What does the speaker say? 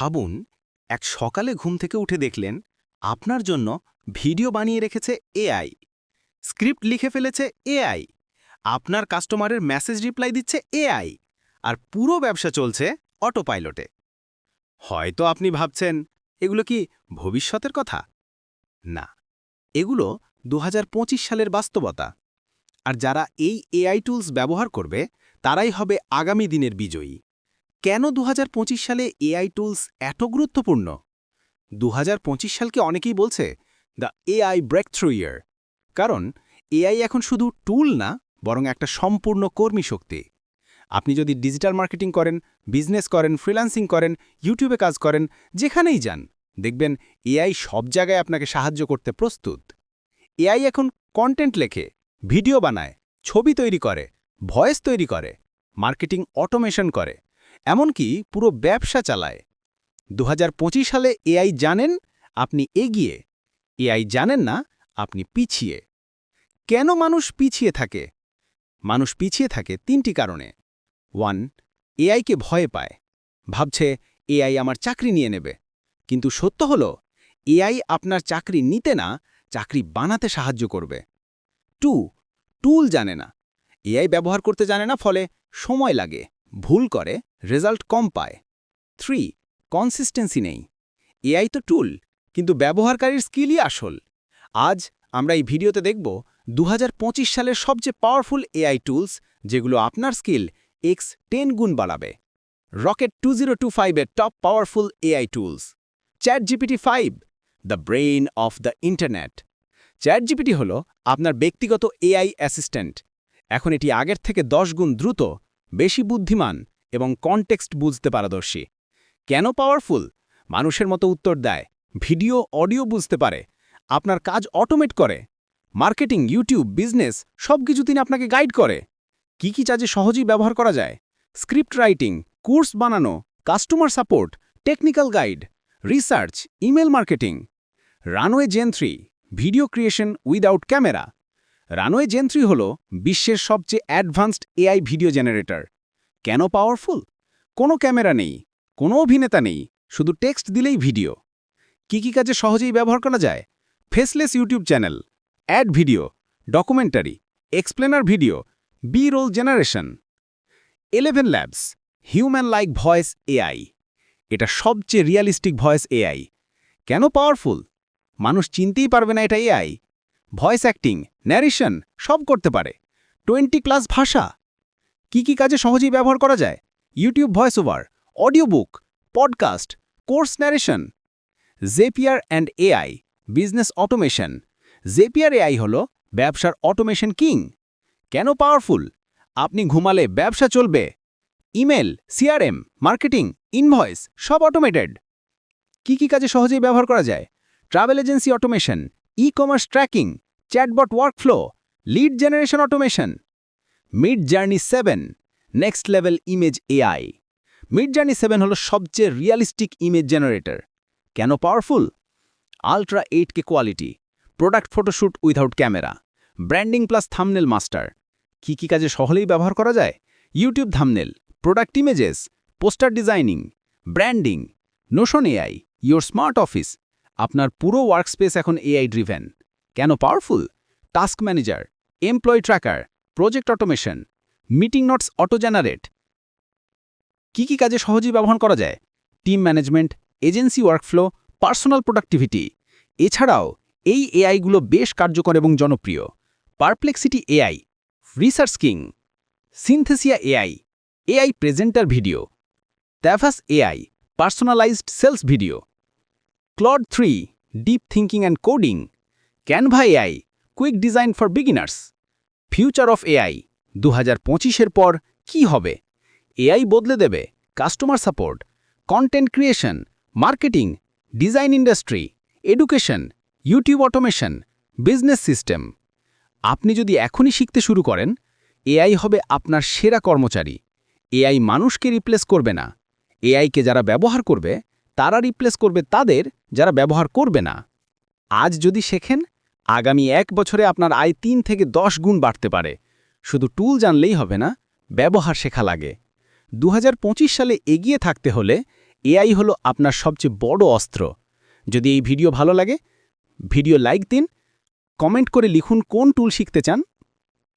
ভাবুন এক সকালে ঘুম থেকে উঠে দেখলেন আপনার জন্য ভিডিও বানিয়ে রেখেছে এআই, স্ক্রিপ্ট লিখে ফেলেছে এআই, আপনার কাস্টমারের মেসেজ রিপ্লাই দিচ্ছে এআই, আর পুরো ব্যবসা চলছে অটো পাইলটে। হয়তো আপনি ভাবছেন এগুলো কি ভবিষ্যতের কথা? না, এগুলো ২০২৫ সালের বাস্তবতা। আর যারা এই এআই টুলস ব্যবহার করবে তারাই হবে আগামী দিনের বিজয়ী। কেন ২০২৫ সালে এআই টুলস এত গুরুত্বপূর্ণ? ২০২৫ সালকে অনেকেই বলছে দ্য এআই ব্রেকথ্রু ইয়ার, কারণ এআই এখন শুধু টুল না, বরং একটা সম্পূর্ণ কর্মী শক্তি। আপনি যদি ডিজিটাল মার্কেটিং করেন, বিজনেস করেন, ফ্রিল্যান্সিং করেন, ইউটিউবে কাজ করেন, যেখানেই যান, দেখবেন এআই সব জায়গায় আপনাকে সাহায্য করতে প্রস্তুত। এআই এখন কন্টেন্ট লেখে, ভিডিও বানায়, ছবি তৈরি করে, ভয়েস তৈরি করে, মার্কেটিং অটোমেশন করে, এমনকি পুরো ব্যবসা চালায়। ২০২৫ সালে এআই জানেন আপনি এগিয়ে, এআই জানেন না আপনি পিছিয়ে। কেন মানুষ পিছিয়ে থাকে? মানুষ পিছিয়ে থাকে ৩টি কারণে। 1. এআইকে ভয় পায়, ভাবছে এআই আমার চাকরি নিয়ে নেবে। কিন্তু সত্য হলো এআই আপনার চাকরি নিতে না, চাকরি বানাতে সাহায্য করবে। 2. টুল জানে না, এআই ব্যবহার করতে জানে না, ফলে সময় লাগে, ভুল করে, রেজাল্ট কম পায়। 3. কনসিস্টেন্সি নেই, এআই তো টুল, কিন্তু ব্যবহারকারীর স্কিলই আসল। আজ আমরা এই ভিডিওতে দেখব ২০২৫ সালের সবচেয়ে পাওয়ারফুল এআই টুলস, যেগুলো আপনার স্কিল x10 গুণ বাড়াবে। রকেট 2025 এর top powerful AI tools. ChatGPT 5, the brain of the internet. ChatGPT হল আপনার ব্যক্তিগত এআই অ্যাসিস্ট্যান্ট। এখন এটি আগের থেকে 10 গুণ দ্রুত, বেশি বুদ্ধিমান এবং কনটেক্সট বুঝতে পারদর্শী। কেন পাওয়ারফুল? মানুষের মতো উত্তর দেয়, ভিডিও অডিও বুঝতে পারে, আপনার কাজ অটোমেট করে, মার্কেটিং, ইউটিউব, বিজনেস সবকিছু তিনি আপনাকে গাইড করে। কি কাজে সহজেই ব্যবহার করা যায়? স্ক্রিপ্ট রাইটিং, কোর্স বানানো, customer support, technical guide, research, email marketing. Runway Gen 3, video creation without camera. Runway Gen 3 হল বিশ্বের সবচেয়ে অ্যাডভান্সড এআই ভিডিও জেনারেটর। কেন পাওয়ারফুল? কোনো ক্যামেরা নেই, কোনো অভিনেতা নেই, শুধু টেক্সট দিলেই ভিডিও। কি কাজে সহজেই ব্যবহার করা যায়? Faceless YouTube channel, ad video, documentary, explainer video, B roll generation. 11 Labs, human like voice AI. এটা সবচেয়ে রিয়ালিস্টিক ভয়েস এআই। কেন পাওয়ারফুল? মানুষ চিনতেই পারবে না এটা এআই। ভয়েস অ্যাক্টিং, ন্যারেশন সব করতে পারে। 20+ ভাষা। কি কাজে সহজেই ব্যবহার করা যায়? YouTube voice over, audio book, podcast, course narration. Zapier and AI, business automation. Zapier AI হল ব্যবসার অটোমেশন কিং। কেন পাওয়ারফুল? আপনি ঘুমালে ব্যবসা চলবে। ইমেল, সিআরএম, মার্কেটিং, ইনভয়েস সব অটোমেটেড। কি কাজে সহজেই ব্যবহার করা যায়? Travel agency automation, e commerce tracking, chatbot workflow, lead generation automation. Midjourney 7, next level image AI. Midjourney 7 হল সবচেয়ে রিয়ালিস্টিক ইমেজ জেনারেটর। কেন powerful? Ultra 8K quality, product photoshoot without camera, branding plus thumbnail master. কি কাজে সহজেই ব্যবহার করা যায়? YouTube thumbnail, product images, poster designing, branding. Notion AI, your smart office. আপনার পুরো ওয়ার্কস্পেস এখন এআই ড্রিভেন। কেন powerful? Task manager, employee tracker, project automation, meeting notes auto generate. কি কাজে সহজেই ব্যবহার করা যায়? Team management, agency workflow, personal productivity. এছাড়াও এই এআইগুলো বেশ কার্যকর এবং জনপ্রিয়। Perplexity AI, research king. Synthesia AI, AI presenter video. Tavus AI, personalised sales video. Claude 3, deep thinking and coding. Canva AI, quick design for beginners. Future of AI, ২০২৫-এর পর কি হবে? এআই বদলে দেবে customer support, content creation, marketing, design industry, education, YouTube automation, business system. আপনি যদি এখনই শিখতে শুরু করেন, এআই হবে আপনার সেরা কর্মচারী। এআই মানুষকে রিপ্লেস করবে না, এআইকে যারা ব্যবহার করবে তারা রিপ্লেস করবে তাদের যারা ব্যবহার করবে না। আজ যদি শেখেন, আগামী 1 বছরে আপনার আয় 3 থেকে 10 গুণ বাড়তে পারে। শুধু টুল জানলেই হবে না, ব্যবহার শেখা লাগে। ২০২৫ সালে এগিয়ে থাকতে হলে এআই হলো আপনার সবচেয়ে বড় অস্ত্র। যদি এই ভিডিও ভালো লাগে, ভিডিও লাইক দিন, কমেন্ট করে লিখুন কোন টুল শিখতে চান।